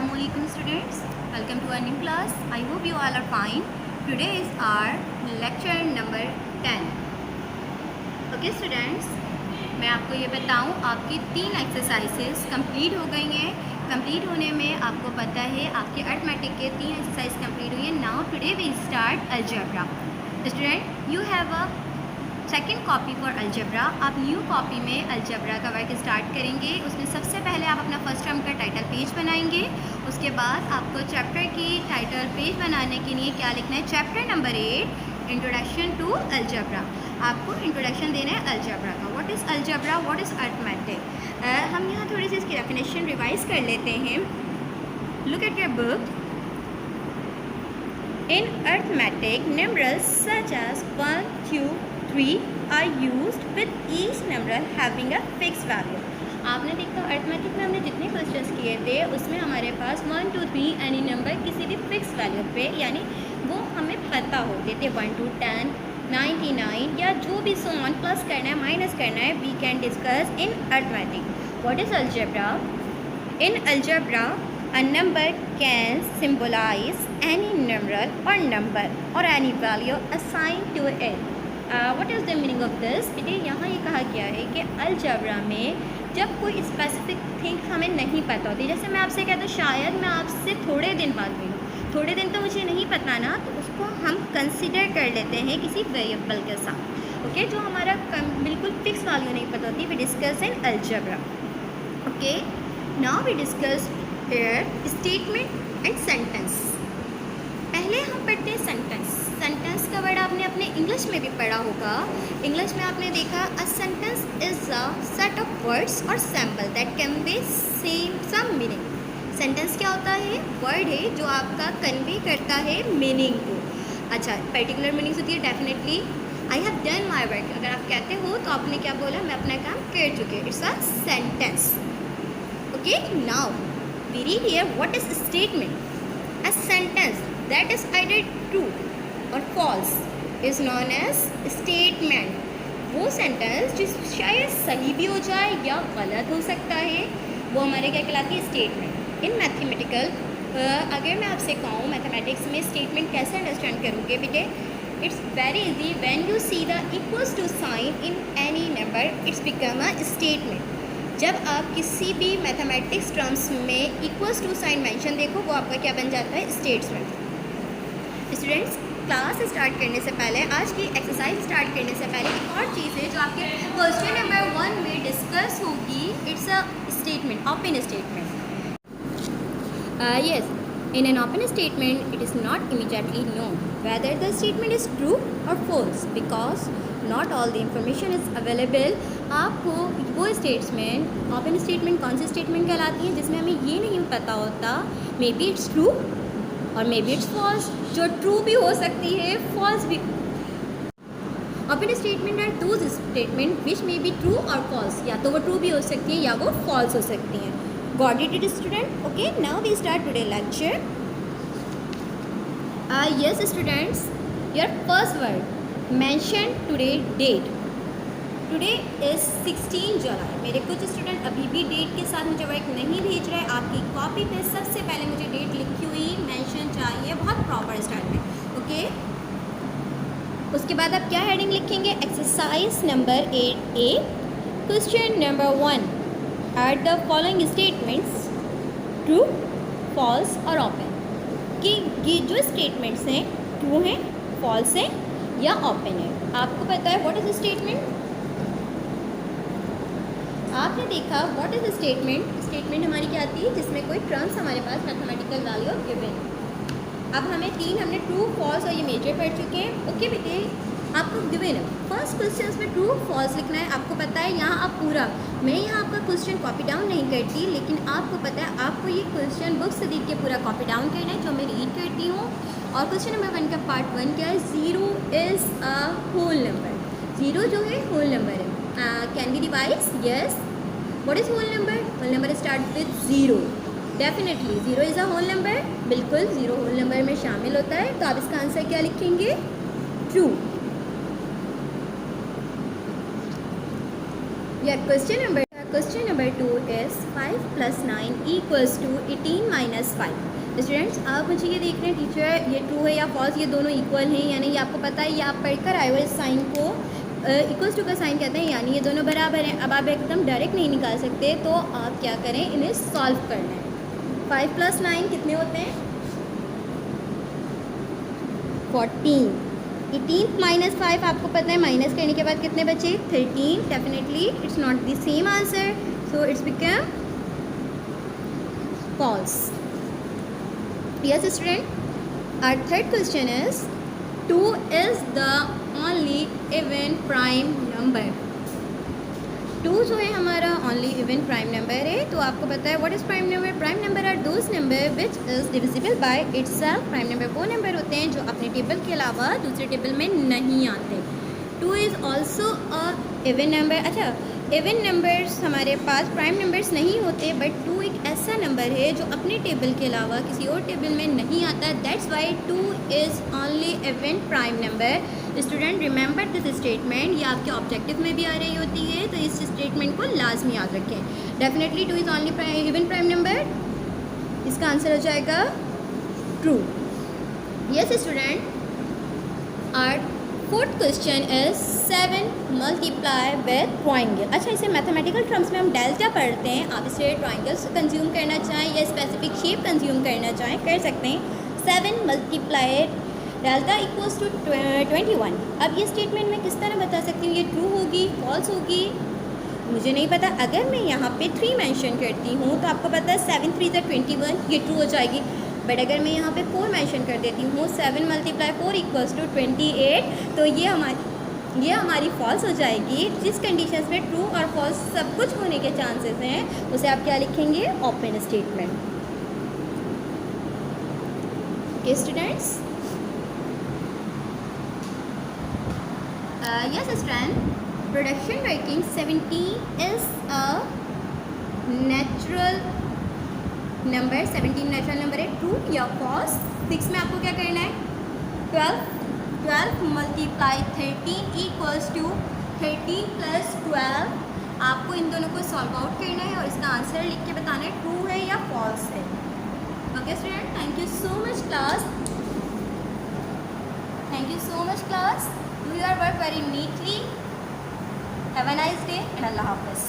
Assalamualaikum students, welcome to our new class. I hope you all are fine. Today is our lecture number 10. Okay students, मैं आपको ये बताऊं, आपकी 3 exercises complete हो गई हैं. कंप्लीट होने में आपको पता है आपके अर्थमेटिक के 3 एक्सरसाइज कंप्लीट हुई हैं. Now today we start algebra. Student, you have a second copy for algebra. आप न्यू कॉपी में अलजेब्रा का वर्क स्टार्ट करेंगे. उसमें सबसे पहले आप अपना फर्स्ट टर्म का टाइटल पेज बनाएंगे. उसके बाद आपको चैप्टर की टाइटल पेज बनाने के लिए क्या लिखना है? Chapter number 8 introduction to algebra. आपको इंट्रोडक्शन देना है अलजेब्रा का. What is algebra, what is arithmetic. हम यहाँ थोड़ी सी इसकी डेफिनेशन रिवाइज कर लेते हैं. Look at your book. In arithmetic, numerals such as 1, 2, 3 are used with each numeral having a fixed value. आपने देखा अर्थमेटिक में हमने जितने क्वेश्चंस किए थे उसमें हमारे पास 1, 2, 3 एनी नंबर किसी भी फिक्स वैल्यू पे, यानी वो हमें पता होते थे 1 to 10, 99 या जो भी सो ऑन प्लस करना है माइनस करना है. We can discuss in arithmetic. What is algebra? In algebra, a number can symbolize any numeral or number or any value assigned to it. What is the meaning of this? बेटे यहाँ ये कहा गया है कि algebra में जब कोई स्पेसिफिक थिंग हमें नहीं पता होती, जैसे मैं आपसे कहता हूँ शायद मैं आपसे थोड़े दिन बाद मिलूँ, थोड़े दिन तो मुझे नहीं पता ना, तो उसको हम कंसिडर कर लेते हैं किसी वेरिएबल के साथ. ओके, जो हमारा बिल्कुल फिक्स वैल्यू नहीं पता होती. We discuss in algebra. Okay, now we discuss here statement and sentence. पहले हम पढ़ते हैं सेंटेंस. सेंटेंस का वर्ड आपने अपने इंग्लिश में भी पढ़ा होगा. इंग्लिश में आपने देखा a sentence is a set of words और sample that can be same some meaning. Sentence क्या होता है? वर्ड है जो आपका कन्वे करता है मीनिंग को. अच्छा, पर्टिकुलर मीनिंग्स होती है definitely. I have done my work. अगर आप कहते हो तो आपने क्या बोला? मैं अपना काम कर चुके. It's a sentence. Okay, now we read here what is statement. A sentence that is either true or false is known as statement. वो सेंटेंस जो शायद सही भी हो जाए या गलत हो सकता है, वो हमारे क्या कहलाती है? स्टेटमेंट. इन मैथमेटिकल, अगर मैं आपसे कहूँ मैथमेटिक्स में स्टेटमेंट कैसे अंडरस्टैंड करोगे बेटे? It's very easy. When you see the equals to sign in any number it's become a statement. जब आप किसी भी मैथमेटिक्स टर्म्स में इक्वल्स टू साइन मेंशन देखो, वो आपका क्या बन जाता है? स्टेटमेंट. स्टूडेंट्स, क्लास स्टार्ट करने से पहले, आज की एक्सरसाइज स्टार्ट करने से पहले एक और चीज़ है जो आपके क्वेश्चन नंबर 1 में डिस्कस होगी. It's a statement, open statement. Yes, in an open statement it is not immediately known whether the statement is true or false because not all the information is available. आपको वो statement, open statement कौन सी statement कहलाती है जिसमें हमें ये नहीं पता होता मे बी इट्स ट्रू और मे बी इट्स फॉल्स. जो ट्रू भी हो सकती है, फॉल्स भी. Open statement are those statement which may be true और फॉल्स. या तो वो ट्रू भी हो सकती है या वो फॉल्स हो सकती हैं. Got it, student? Okay, now we start today lecture. Yes, students. Your first word. Mention today date. Today is 16 जुलाई. मेरे कुछ स्टूडेंट अभी भी डेट के साथ मुझे वर्क नहीं भेज रहे. आपकी कॉपी पे सबसे पहले मुझे डेट लिखी हुई मेंशन चाहिए, बहुत प्रॉपर स्टाइल में. ओके, उसके बाद आप क्या हेडिंग लिखेंगे? Exercise number 8A. Question number 1. Add the following statements true, false और open. कि ये जो स्टेटमेंट्स हैं ट्रू हैं, फॉल्स हैं या ओपन है. आपको पता है व्हाट इज स्टेटमेंट? आपने देखा व्हाट इज स्टेटमेंट. स्टेटमेंट हमारी क्या आती है? जिसमें कोई टर्म्स हमारे पास मैथमेटिकल वैल्यू गिवन. अब हमने ट्रू, फॉल्स और ये मेजर पढ़ चुके हैं. ओके बेटे, आपको गिवन फर्स्ट क्वेश्चन में ट्रू फॉल्स लिखना है. आपको पता है यहाँ आप पूरा, मैं यहाँ आपका क्वेश्चन कॉपी डाउन नहीं करती, लेकिन आपको पता है आपको ये क्वेश्चन बुक से देख के पूरा कॉपी डाउन करना है जो मैं रीड करती हूँ. और क्वेश्चन नंबर 1 का पार्ट 1 क्या है? 0 इज़ अ होल नंबर. 0 जो है होल नंबर है. Can be device? Yes. What is whole number? Whole number start with 0. Definitely 0 is a whole number. बिल्कुल 0 होल नंबर में शामिल होता है. तो आप इसका आंसर क्या लिखेंगे? ट्रू. या question number question number 2 is 5 + 9 = 18 - 5। Students, आप मुझे ये देख रहे हैं टीचर ये ट्रू है या फॉल्स, ये दोनों इक्वल हैं यानी ये आपको पता है, ये आप पढ़कर आए हो इस साइन को इक्वल्स टू का साइन कहते हैं यानी ये दोनों बराबर हैं। अब आप एकदम डायरेक्ट नहीं निकाल सकते, तो आप क्या करें, इन्हें सॉल्व करना है। 5 + 9 कितने होते हैं? 14। 18 - 5 आपको पता है, माइनस करने के बाद कितने बचे? 13। Definitely it's not the same answer, so it's become false. Yes student, our third question is 2 is the only even prime number. 2 जो है हमारा ओनली इवन प्राइम नंबर है। तो आपको पता है what is prime number? Prime number are those number which is divisible by itself. Prime number वो नंबर होते हैं जो अपने टेबल के अलावा दूसरे टेबल में नहीं आते। 2 is also a even number. अच्छा, इवन नंबर्स हमारे पास प्राइम नंबर्स नहीं होते, बट 2 एक ऐसा नंबर है जो अपने टेबल के अलावा किसी और टेबल में नहीं आता। That's why 2 is only even prime number. Student, remember this statement, ये आपके ऑब्जेक्टिव में भी आ रही होती है, तो इस स्टेटमेंट को लाजमी याद रखें। Definitely 2 is only even prime number, इसका आंसर हो जाएगा true. Yes student, our fourth question is 7 × with triangle. अच्छा, इसे मैथमेटिकल टर्म्स में हम डेल्टा पढ़ते हैं। आप इसे ट्राइंगल्स कंज्यूम करना चाहें या स्पेसिफिक शेप कंज्यूम करना चाहें, कर सकते हैं। 7 × डेल्टा = 21। अब ये स्टेटमेंट मैं किस तरह बता सकती हूँ, ये ट्रू होगी, फॉल्स होगी, मुझे नहीं पता। अगर मैं यहाँ पे 3 मेंशन करती हूँ तो आपको पता है 7 × 3 = 21, ये ट्रू हो जाएगी। बट अगर मैं यहाँ पे 4 मेंशन कर देती हूँ, 7 × 4 = 28, तो ये हमारी फॉल्स हो जाएगी। जिस कंडीशंस में ट्रू और फॉल्स सब कुछ होने के चांसेस हैं, उसे आप क्या लिखेंगे? Open statement. Okay students, yes strength, production ranking 17 is a natural number। 17 natural number है, ट्रू या फॉल्स? 6 में आपको क्या करना है? 12 × 13 = 13 + 12। आपको इन दोनों को सॉल्व आउट करना है और इसका आंसर लिख के बताना है ट्रू है या फॉल्स है। Okay student, thank you so much class. Thank you so much class. Do your work very neatly. Have a nice day and Allah Hafiz.